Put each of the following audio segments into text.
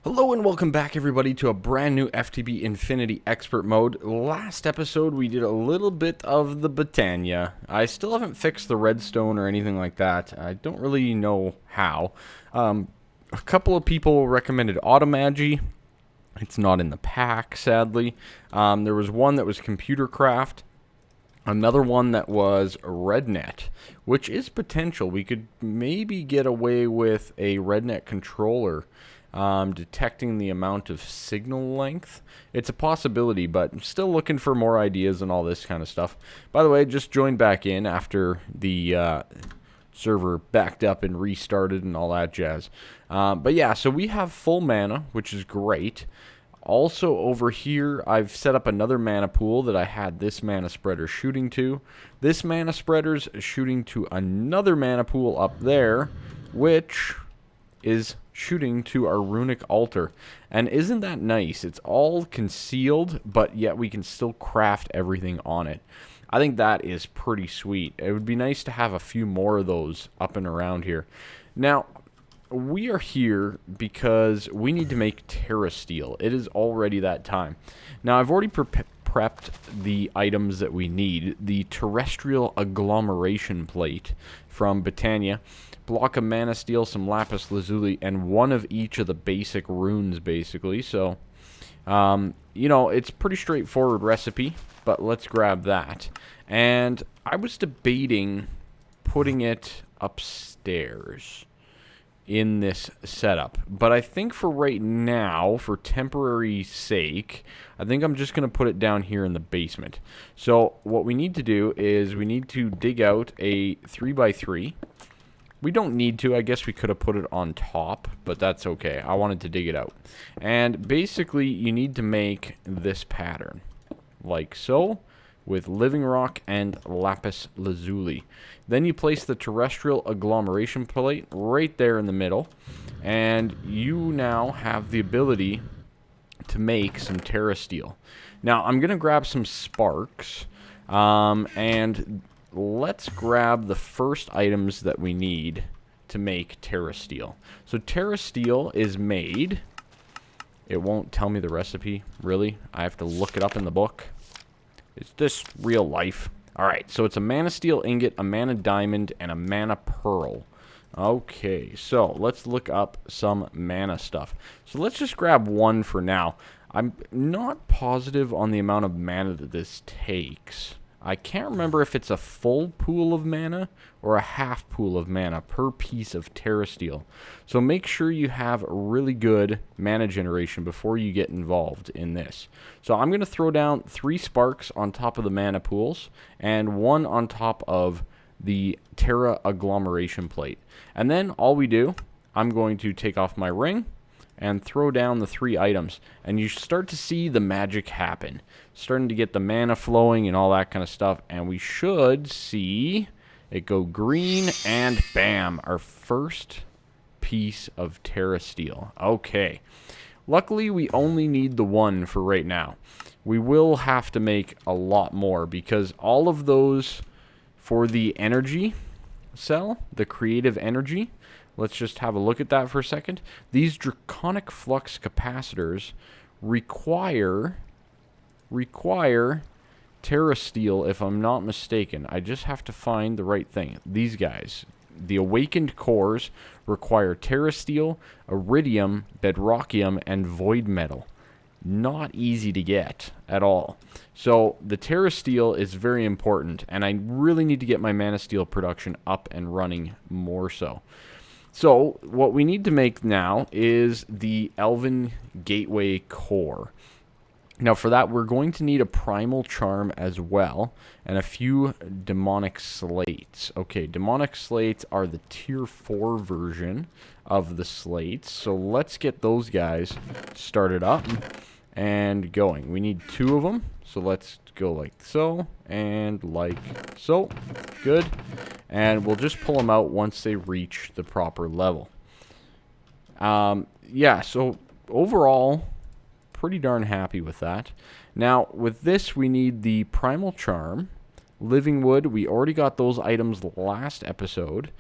Hello and welcome back everybody to a brand new FTB Infinity Expert Mode. Last episode we did a little bit of the Botania. I still haven't fixed the redstone or anything like that. I don't really know how. A couple of people recommended Automagi. It's not in the pack, sadly. There was one that was Computer Craft. Another one that was RedNet, which is potential. We could maybe get away with a RedNet controller detecting the amount of signal length. It's a possibility, but I'm still looking for more ideas and all this kind of stuff. By the way, I just joined back in after the server backed up and restarted and all that jazz. But yeah, so we have full mana, which is great. Also over here, I've set up another mana pool that I had this mana spreader shooting to. This mana spreader's shooting to another mana pool up there, which is shooting to our runic altar. And isn't that nice? It's all concealed, but yet we can still craft everything on it. I think that is pretty sweet. It would be nice to have a few more of those up and around here. Now, we are here because we need to make Terrasteel. It is already that time. Now, I've already prepped the items that we need. The Terrasteel agglomeration plate from Botania, block of mana steel, some lapis lazuli, and one of each of the basic runes, basically. So, you know, it's pretty straightforward recipe, but let's grab that. And I was debating putting it upstairs in this setup, but I think for right now, for temporary sake, I think I'm just going to put it down here in the basement. So what we need to do is we need to dig out a 3x3. We don't need to. I guess we could have put it on top, but that's okay. I wanted to dig it out. And basically, you need to make this pattern, like so, with living rock and lapis lazuli. Then you place the Terrasteel agglomeration plate right there in the middle, and you now have the ability to make some Terrasteel. Now, I'm going to grab some sparks, and let's grab the first items that we need to make Terrasteel. So Terrasteel is made. It won't tell me the recipe, really. I have to look it up in the book. Is this real life? Alright, so it's a mana steel ingot, a mana diamond, and a mana pearl. Okay, so let's look up some mana stuff. So let's just grab one for now. I'm not positive on the amount of mana that this takes. I can't remember if it's a full pool of mana or a half pool of mana per piece of Terrasteel. So make sure you have really good mana generation before you get involved in this. So I'm going to throw down 3 sparks on top of the mana pools and 1 on top of the Terra agglomeration plate. And then all we do, I'm going to take off my ring and throw down the 3 items, and you start to see the magic happen. Starting to get the mana flowing and all that kind of stuff, and we should see it go green, and bam, our first piece of Terrasteel. Okay. Luckily, we only need the 1 for right now. We will have to make a lot more, because all of those for the energy cell, the creative energy, let's just have a look at that for a second. These draconic flux capacitors require Terrasteel, if I'm not mistaken. I just have to find the right thing. These guys, the awakened cores, require Terrasteel, iridium, bedrockium, and void metal. Not easy to get at all. So the Terrasteel is very important, and I really need to get my mana steel production up and running more so. So what we need to make now is the Elven Gateway Core. Now for that, we're going to need a Primal Charm as well, and a few Demonic Slates. Okay, Demonic Slates are the Tier 4 version of the slates, so let's get those guys started up and going. We need 2 of them, so let's go like so, and like so. Good. And we'll just pull them out once they reach the proper level. Yeah, so overall, pretty darn happy with that. Now, with this, we need the Primal Charm, Living Wood. We already got those items last episode.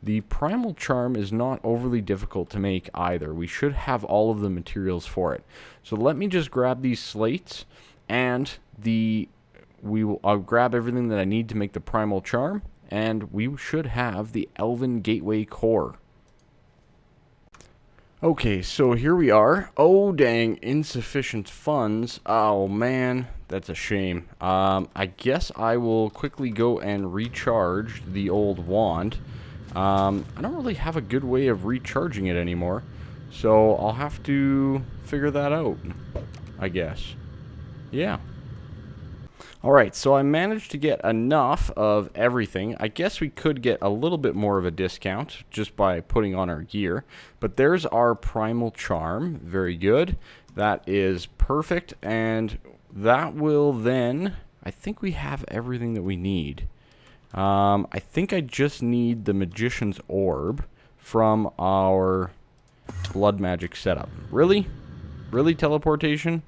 The Primal Charm is not overly difficult to make either. We should have all of the materials for it. So let me just grab these slates, and I'll grab everything that I need to make the Primal Charm, and we should have the Elven Gateway Core. Okay, so here we are. Oh, dang, insufficient funds. Oh, man, that's a shame. I guess I will quickly go and recharge the old wand. I don't really have a good way of recharging it anymore, so I'll have to figure that out, I guess. Yeah. Alright, so I managed to get enough of everything. I guess we could get a little bit more of a discount just by putting on our gear. But there's our Primal Charm. Very good. That is perfect, and that will then... I think we have everything that we need. I think I just need the Magician's Orb from our blood magic setup. Really? Really, teleportation?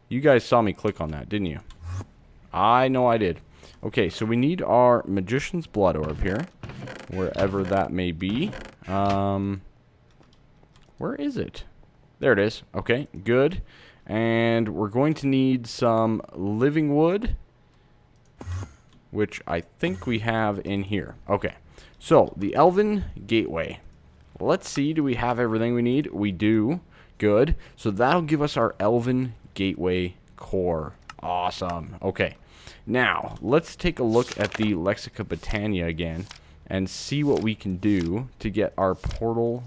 You guys saw me click on that, didn't you? I know I did. Okay, so we need our Magician's Blood Orb here, wherever that may be. Where is it? There it is. Okay, good. And we're going to need some living wood, which I think we have in here. Okay, so the Elven Gateway. Let's see, do we have everything we need? We do. Good. So that'll give us our Elven Gateway Core. Awesome. Okay, now let's take a look at the Lexica Botania again and see what we can do to get our portal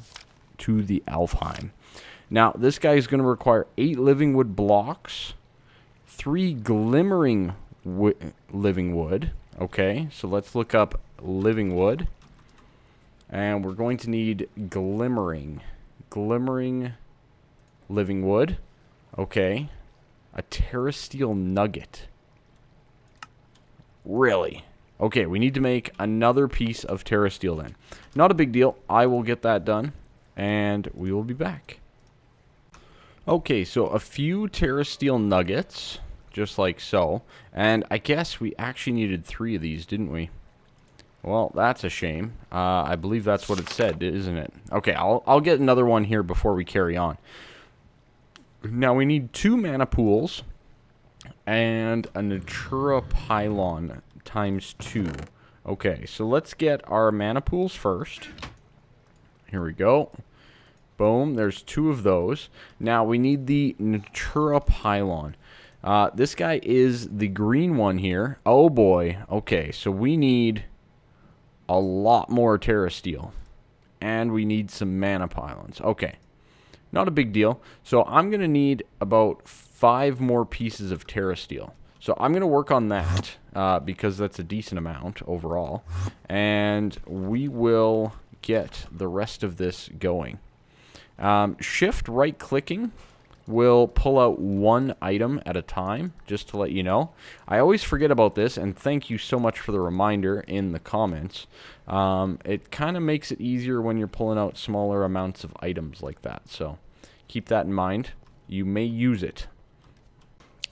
to the Alfheim. Now, this guy is going to require 8 living wood blocks, 3 glimmering living wood. Okay, so let's look up living wood, and we're going to need glimmering living wood. Okay, a Terrasteel nugget. Really? Okay, we need to make another piece of Terrasteel then. Not a big deal. I will get that done, and we will be back. Okay, so a few Terrasteel nuggets, just like so. And I guess we actually needed 3 of these, didn't we? Well, that's a shame. I believe that's what it said, isn't it? Okay, I'll get another one here before we carry on. Now, we need 2 mana pools and a Natura Pylon ×2. Okay, so let's get our mana pools first. Here we go. Boom, there's 2 of those. Now, we need the Natura Pylon. This guy is the green one here. Oh, boy. Okay, so we need a lot more Terrasteel. And we need some mana pylons. Okay, not a big deal. So I'm going to need about 5 more pieces of Terrasteel. So I'm going to work on that because that's a decent amount overall. And we will get the rest of this going. Shift right clicking will pull out 1 item at a time, just to let you know. I always forget about this, and thank you so much for the reminder in the comments. It kind of makes it easier when you're pulling out smaller amounts of items like that, so keep that in mind. You may use it.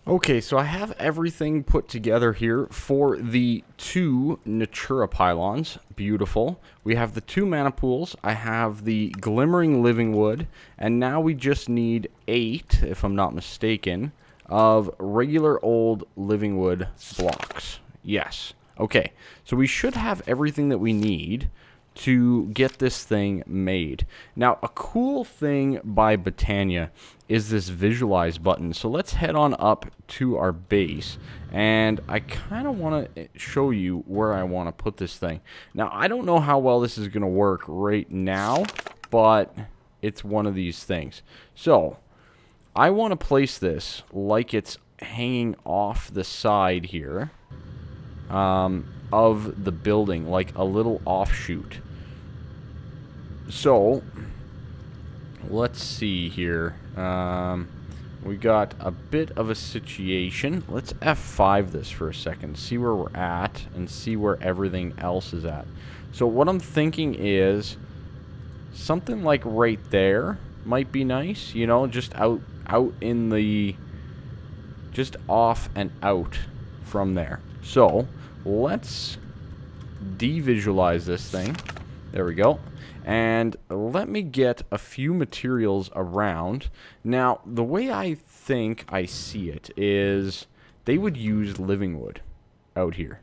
Okay, so I have everything put together here for the 2 Natura Pylons. Beautiful. We have the 2 mana pools. I have the glimmering living wood. And now we just need 8, if I'm not mistaken, of regular old living wood blocks. Yes. Okay, so we should have everything that we need to get this thing made. Now, a cool thing by Botania is this visualize button. So let's head on up to our base, and I kind of want to show you where I want to put this thing. Now, I don't know how well this is going to work right now, but it's one of these things. So I want to place this like it's hanging off the side here of the building, like a little offshoot. So let's see here. We got a bit of a situation. Let's F5 this for a second, see where we're at and see where everything else is at. So what I'm thinking is something like right there might be nice, you know, just out in the, just off and out from there. So let's devisualize this thing There we go. And let me get a few materials around. Now, the way I think I see it is they would use living wood out here.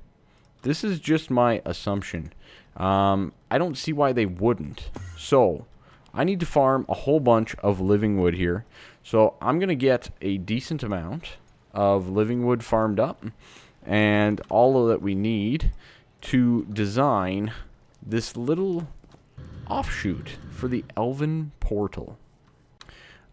This is just my assumption. I don't see why they wouldn't. So, I need to farm a whole bunch of living wood here. So, I'm going to get a decent amount of living wood farmed up. And all that we need to design this little offshoot for the Elven portal.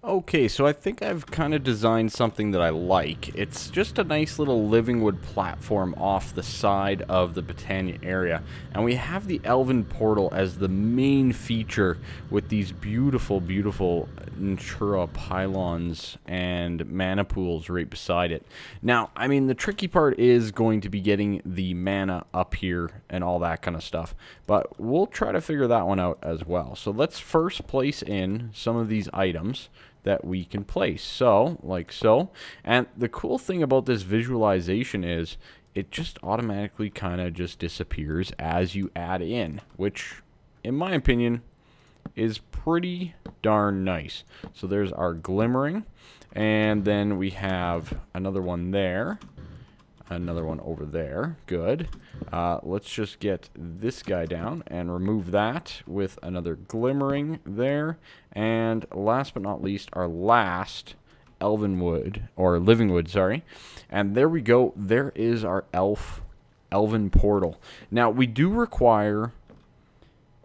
Okay, so I think I've kind of designed something that I like. It's just a nice little living wood platform off the side of the Britannia area. And we have the Elven portal as the main feature with these beautiful, beautiful Natura pylons and mana pools right beside it. Now, I mean, the tricky part is going to be getting the mana up here and all that kind of stuff. But we'll try to figure that one out as well. So let's first place in some of these items that we can place. So, like so. And the cool thing about this visualization is it just automatically kind of just disappears as you add in, which, in my opinion, is pretty darn nice. So there's our glimmering, and then we have another one there. Another one over there. Good. Let's just get this guy down and remove that with another glimmering there. And last but not least, our last elven wood, or living wood, sorry. And there we go. There is our elven portal. Now, we do require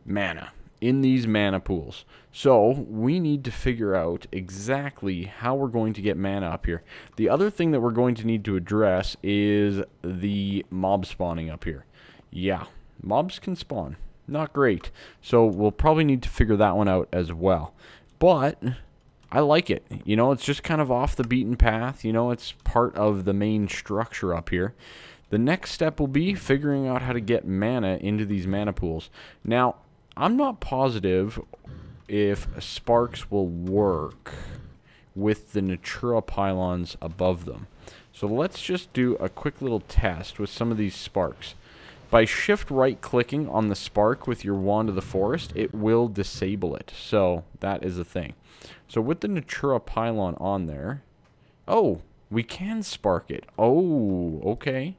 mana in these mana pools. So, we need to figure out exactly how we're going to get mana up here. The other thing that we're going to need to address is the mob spawning up here. Yeah, mobs can spawn. Not great. So, we'll probably need to figure that one out as well. But I like it. You know, it's just kind of off the beaten path. You know, it's part of the main structure up here. The next step will be figuring out how to get mana into these mana pools. Now, I'm not positive if sparks will work with the Natura pylons above them. So let's just do a quick little test with some of these sparks. By shift right clicking on the spark with your wand of the forest, it will disable it. So that is a thing. So with the Natura pylon on there, oh, we can spark it. Oh, okay.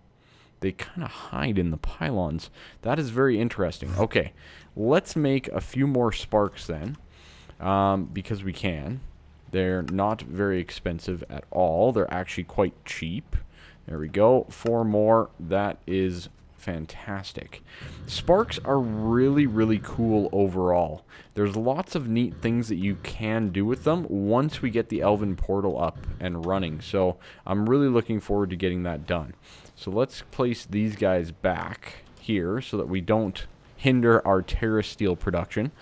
They kind of hide in the pylons. That is very interesting. Okay, let's make a few more sparks then, because we can. They're not very expensive at all. They're actually quite cheap. There we go. 4 more. That is fantastic. Sparks are really, really cool overall. There's lots of neat things that you can do with them once we get the Elven portal up and running. So I'm really looking forward to getting that done. So let's place these guys back here so that we don't hinder our Terrasteel production.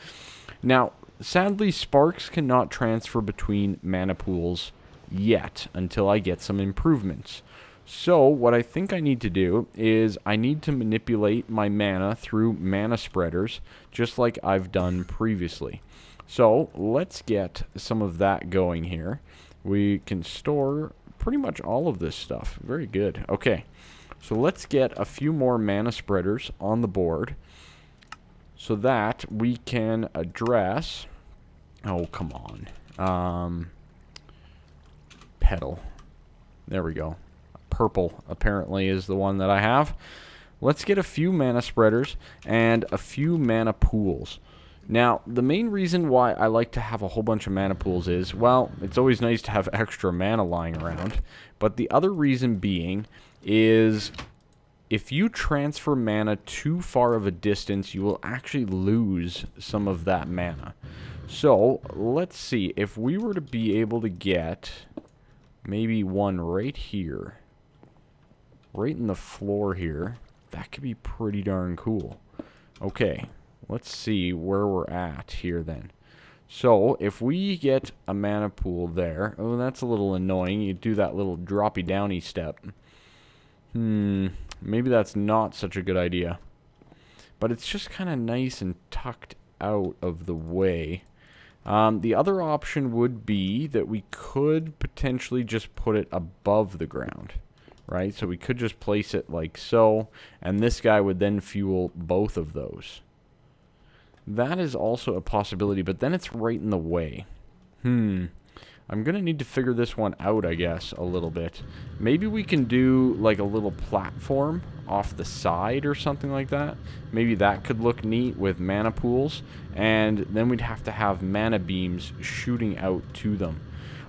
Now, sadly, sparks cannot transfer between mana pools yet until I get some improvements. So what I think I need to do is I need to manipulate my mana through mana spreaders, just like I've done previously. So let's get some of that going here. We can store pretty much all of this stuff. Very good. Okay, so let's get a few more mana spreaders on the board so that we can address... Oh, come on. Petal. There we go. Purple apparently is the one that I have. Let's get a few mana spreaders and a few mana pools. Now, the main reason why I like to have a whole bunch of mana pools is, well, it's always nice to have extra mana lying around. But the other reason being is if you transfer mana too far of a distance, you will actually lose some of that mana. So, let's see. If we were to be able to get maybe one right here, right in the floor here, that could be pretty darn cool. Okay, let's see where we're at here then. So, if we get a mana pool there, oh, that's a little annoying. You do that little droppy downy step. Maybe that's not such a good idea. But it's just kind of nice and tucked out of the way. The other option would be that we could potentially just put it above the ground. Right? So we could just place it like so, and this guy would then fuel both of those. That is also a possibility, but then it's right in the way. I'm going to need to figure this one out, I guess, a little bit. Maybe we can do, like, a little platform off the side or something like that. Maybe that could look neat with mana pools. And then we'd have to have mana beams shooting out to them.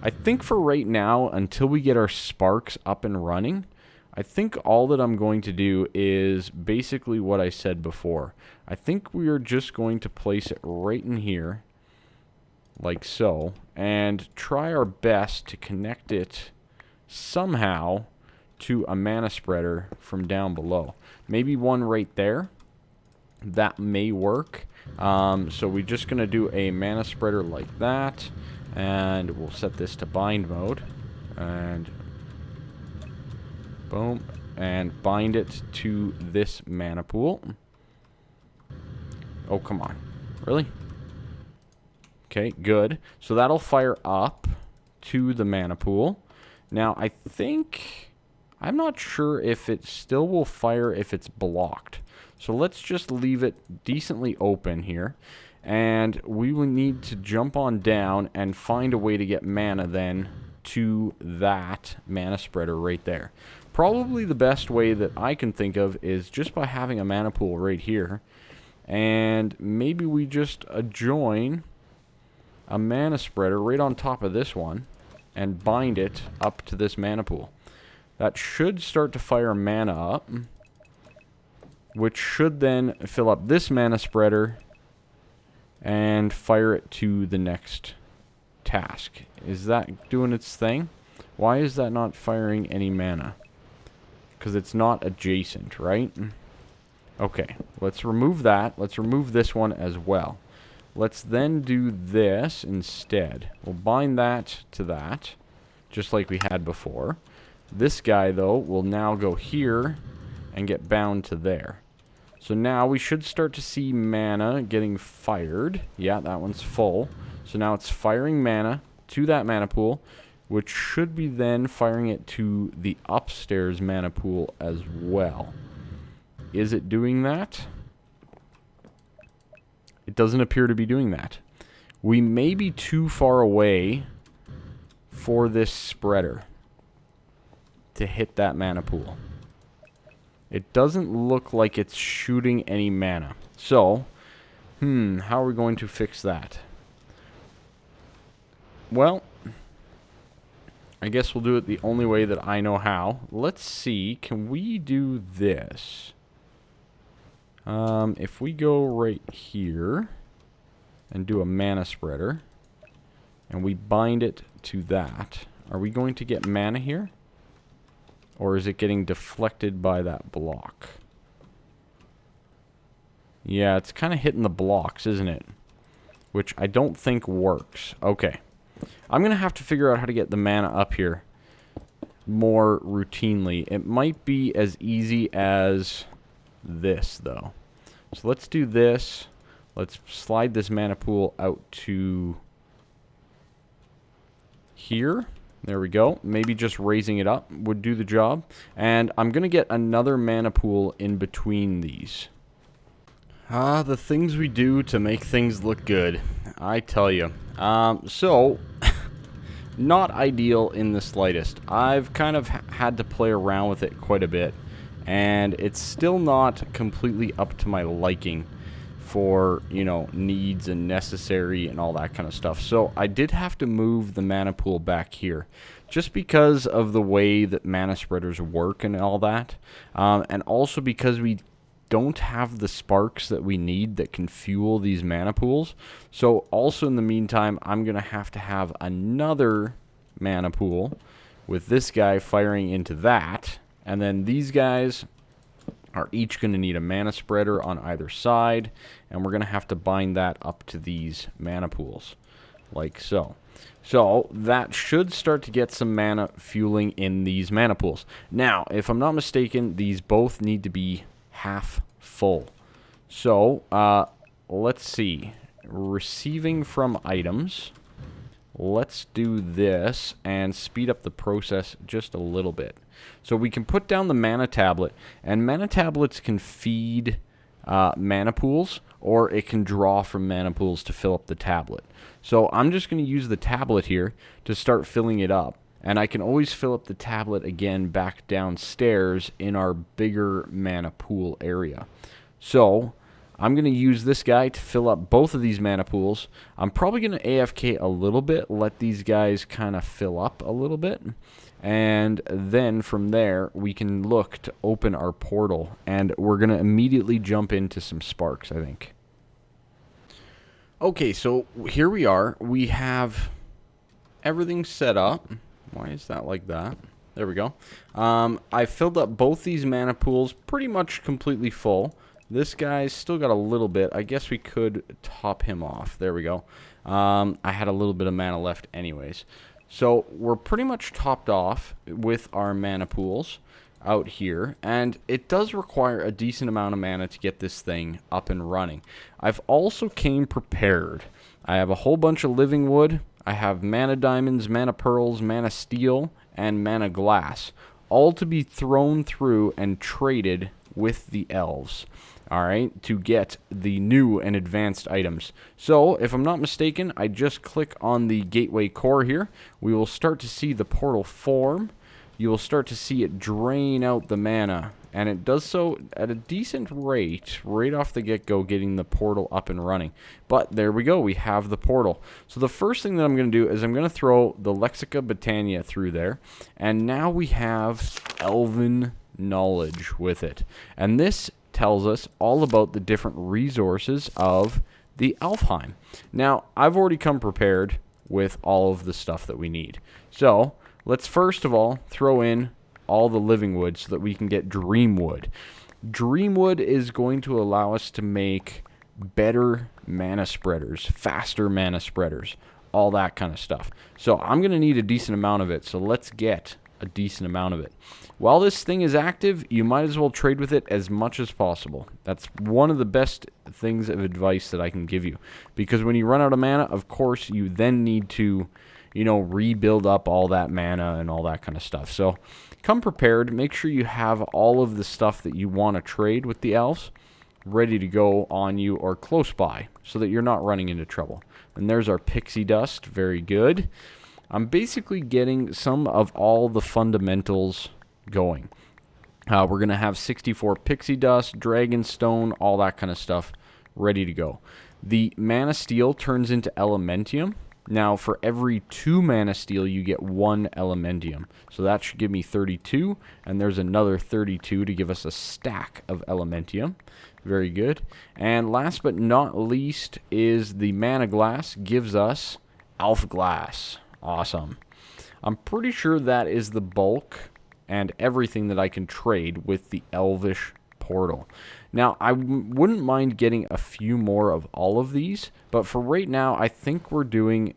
I think for right now, until we get our sparks up and running, I think all that I'm going to do is basically what I said before. I think we are just going to place it right in here, like so, and try our best to connect it somehow to a mana spreader from down below. Maybe one right there. That may work. So we're just going to do a mana spreader like that, and we'll set this to bind mode, and boom, and bind it to this mana pool. Oh, come on. Really? Okay, good. So that'll fire up to the mana pool. Now, I think... I'm not sure if it still will fire if it's blocked. So let's just leave it decently open here. And we will need to jump on down and find a way to get mana then to that mana spreader right there. Probably the best way that I can think of is just by having a mana pool right here. And maybe we just join a mana spreader right on top of this one and bind it up to this mana pool. That should start to fire mana up, which should then fill up this mana spreader and fire it to the next task. Is that doing its thing? Why is that not firing any mana? Because it's not adjacent, right? Okay, let's remove that. Let's remove this one as well. Let's then do this instead. We'll bind that to that, just like we had before. This guy, though, will now go here and get bound to there. So now we should start to see mana getting fired. Yeah, that one's full. So now it's firing mana to that mana pool, which should be then firing it to the upstairs mana pool as well. Is it doing that? It doesn't appear to be doing that. We may be too far away for this spreader to hit that mana pool. It doesn't look like it's shooting any mana. So, how are we going to fix that? Well, I guess we'll do it the only way that I know how. Let's see, can we do this? If we go right here and do a mana spreader and we bind it to that, are we going to get mana here? Or is it getting deflected by that block? Yeah, it's kind of hitting the blocks, isn't it? Which I don't think works. Okay. I'm going to have to figure out how to get the mana up here more routinely. It might be as easy as this, though. So let's do this. Let's slide this mana pool out to here. There we go. Maybe just raising it up would do the job. And I'm going to get another mana pool in between these. Ah, the things we do to make things look good. I tell you. So, not ideal in the slightest. I've kind of had to play around with it quite a bit. And it's still not completely up to my liking for, you know, needs and necessary and all that kind of stuff. So I did have to move the mana pool back here just because of the way that mana spreaders work and all that. And also because we don't have the sparks that we need that can fuel these mana pools. So also in the meantime, I'm going to have another mana pool with this guy firing into that. And then these guys are each going to need a mana spreader on either side, and we're going to have to bind that up to these mana pools, like so. So that should start to get some mana fueling in these mana pools. Now, if I'm not mistaken, these both need to be half full. So, let's see. Receiving from items. Let's do this and speed up the process just a little bit. So we can put down the mana tablet, and mana tablets can feed mana pools, or it can draw from mana pools to fill up the tablet. So I'm just going to use the tablet here to start filling it up. And I can always fill up the tablet again back downstairs in our bigger mana pool area. So I'm going to use this guy to fill up both of these mana pools. I'm probably going to AFK a little bit, let these guys kind of fill up a little bit. And then from there, we can look to open our portal. And we're going to immediately jump into some sparks, I think. Okay, so here we are. We have everything set up. Why is that like that? There we go. I filled up both these mana pools pretty much completely full. This guy's still got a little bit. I guess we could top him off. There we go. I had a little bit of mana left anyways. So we're pretty much topped off with our mana pools out here. And it does require a decent amount of mana to get this thing up and running. I've also came prepared. I have a whole bunch of living wood. I have mana diamonds, mana pearls, mana steel, and mana glass, all to be thrown through and traded with the elves, all right, to get the new and advanced items. So, if I'm not mistaken, I just click on the gateway core here. We will start to see the portal form. You will start to see it drain out the mana, and it does so at a decent rate right off the get-go, getting the portal up and running. But there we go, we have the portal. So the first thing that I'm going to do is I'm going to throw the Lexica Botania through there, and now we have Elven knowledge with it. And this tells us all about the different resources of the Alfheim. Now, I've already come prepared with all of the stuff that we need. So let's first of all throw in all the living wood so that we can get Dreamwood. Dreamwood is going to allow us to make better mana spreaders, faster mana spreaders, all that kind of stuff. So I'm going to need a decent amount of it, so let's get a decent amount of it. While this thing is active, you might as well trade with it as much as possible. That's one of the best things of advice that I can give you. Because when you run out of mana, of course, you then need to, you know, rebuild up all that mana and all that kind of stuff. So come prepared. Make sure you have all of the stuff that you want to trade with the elves ready to go on you or close by so that you're not running into trouble. And there's our pixie dust. Very good. I'm basically getting some of all the fundamentals going. We're going to have 64 pixie dust, dragon stone, all that kind of stuff ready to go. The mana steel turns into elementium. Now, for every 2 mana steel, you get 1 elementium. So that should give me 32, and there's another 32 to give us a stack of elementium. Very good. And last but not least is the mana glass gives us elf glass. Awesome. I'm pretty sure that is the bulk and everything that I can trade with the elvish portal. Now, I wouldn't mind getting a few more of all of these, but for right now, I think we're doing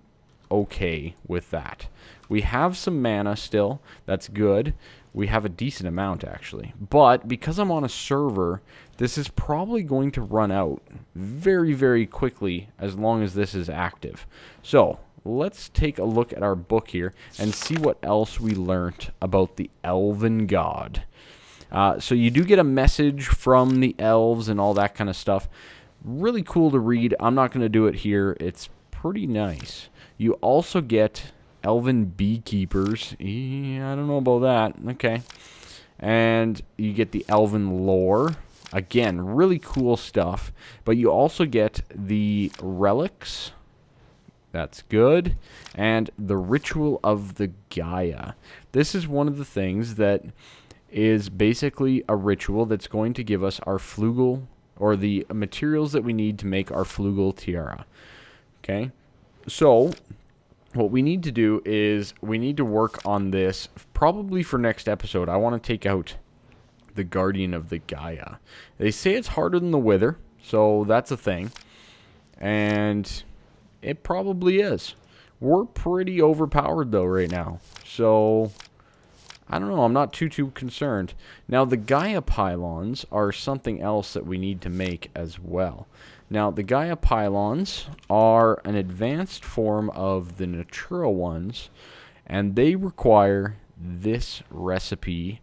okay with that. We have some mana still. That's good. We have a decent amount, actually. But because I'm on a server, this is probably going to run out very, very quickly as long as this is active. So let's take a look at our book here and see what else we learnt about the Elven God. So you do get a message from the elves and all that kind of stuff. Really cool to read. I'm not going to do it here. It's pretty nice. You also get Elven beekeepers. I don't know about that. Okay. And you get the Elven lore. Again, really cool stuff. But you also get the relics. That's good. And the ritual of the Gaia. This is one of the things that is basically a ritual that's going to give us our flugel, or the materials that we need to make our flugel tiara. Okay? So what we need to do is we need to work on this probably for next episode. I want to take out the Guardian of the Gaia. They say it's harder than the Wither, so that's a thing. And it probably is. We're pretty overpowered though right now. So I don't know. I'm not too concerned. Now the Gaia pylons are something else that we need to make as well. Now the Gaia pylons are an advanced form of the Natura ones, and they require this recipe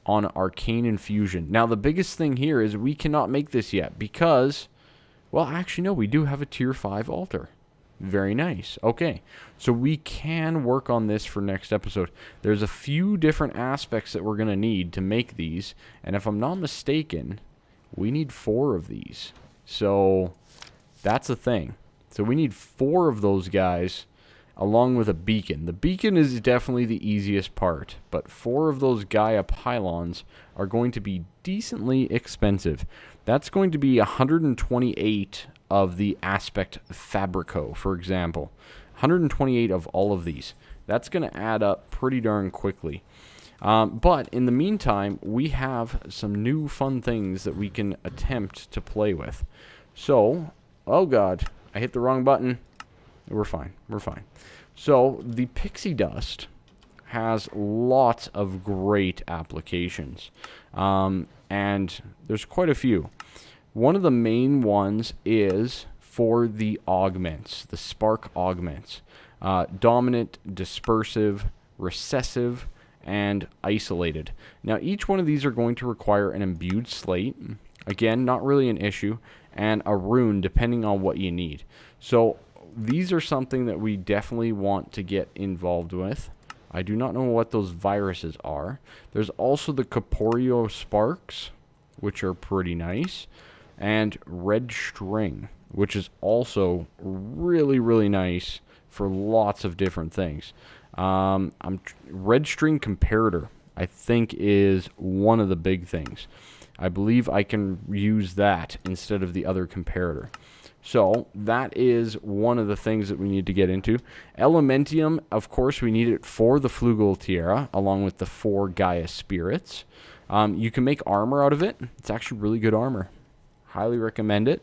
on arcane infusion. Now the biggest thing here is we cannot make this yet because, Well, actually, no, we do have a tier 5 altar. Very nice. Okay, so we can work on this for next episode. There's a few different aspects that we're going to need to make these, and if I'm not mistaken, we need 4 of these. So that's a thing. So we need 4 of those guys along with a beacon. The beacon is definitely the easiest part, but 4 of those Gaia pylons are going to be decently expensive. That's going to be 128 of the aspect fabrico, for example. 128 of all of these. That's going to add up pretty darn quickly. But in the meantime, we have some new fun things that we can attempt to play with. So, oh god, I hit the wrong button. We're fine. We're fine. So, the pixie dust has lots of great applications. And there's quite a few. One of the main ones is for the augments, the spark augments. Dominant, dispersive, recessive, and isolated. Now, each one of these are going to require an imbued slate. Again, not really an issue. And a rune, depending on what you need. So, these are something that we definitely want to get involved with. I do not know what those viruses are. There's also the corporeal sparks, which are pretty nice. And red string, which is also really, really nice for lots of different things. Red string comparator, I think, is one of the big things. I believe I can use that instead of the other comparator. So that is one of the things that we need to get into. Elementium, of course, we need it for the Flugel Tiara, along with the 4 Gaia spirits. You can make armor out of it. It's actually really good armor. Highly recommend it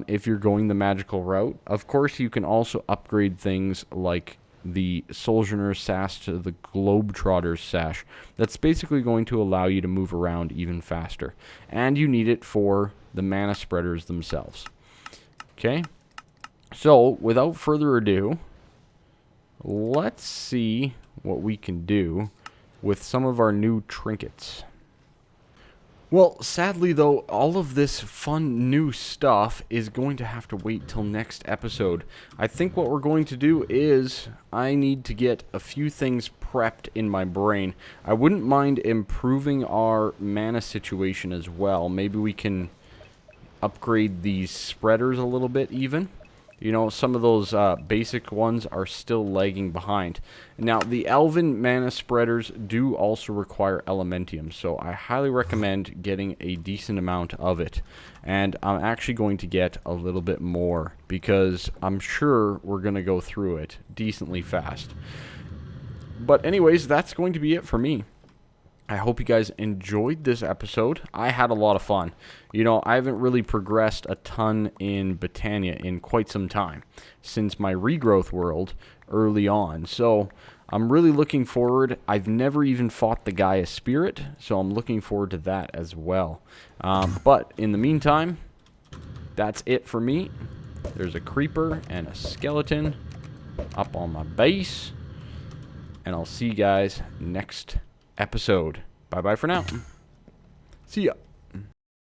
if you're going the magical route. Of course, you can also upgrade things like the Sojourner's Sash to the Globetrotter's Sash. That's basically going to allow you to move around even faster. And you need it for the mana spreaders themselves. Okay, so without further ado, let's see what we can do with some of our new trinkets. Well, sadly though, all of this fun new stuff is going to have to wait till next episode. I think what we're going to do is I need to get a few things prepped in my brain. I wouldn't mind improving our mana situation as well. Maybe we can upgrade these spreaders a little bit even. You know, some of those basic ones are still lagging behind. Now, the Elven mana spreaders do also require Elementium, so I highly recommend getting a decent amount of it. And I'm actually going to get a little bit more, because I'm sure we're going to go through it decently fast. But anyways, that's going to be it for me. I hope you guys enjoyed this episode. I had a lot of fun. You know, I haven't really progressed a ton in Britannia in quite some time since my regrowth world early on. So I'm really looking forward. I've never even fought the Gaia Spirit, so I'm looking forward to that as well. But in the meantime, that's it for me. There's a creeper and a skeleton up on my base. And I'll see you guys next episode. Bye-bye for now. See ya.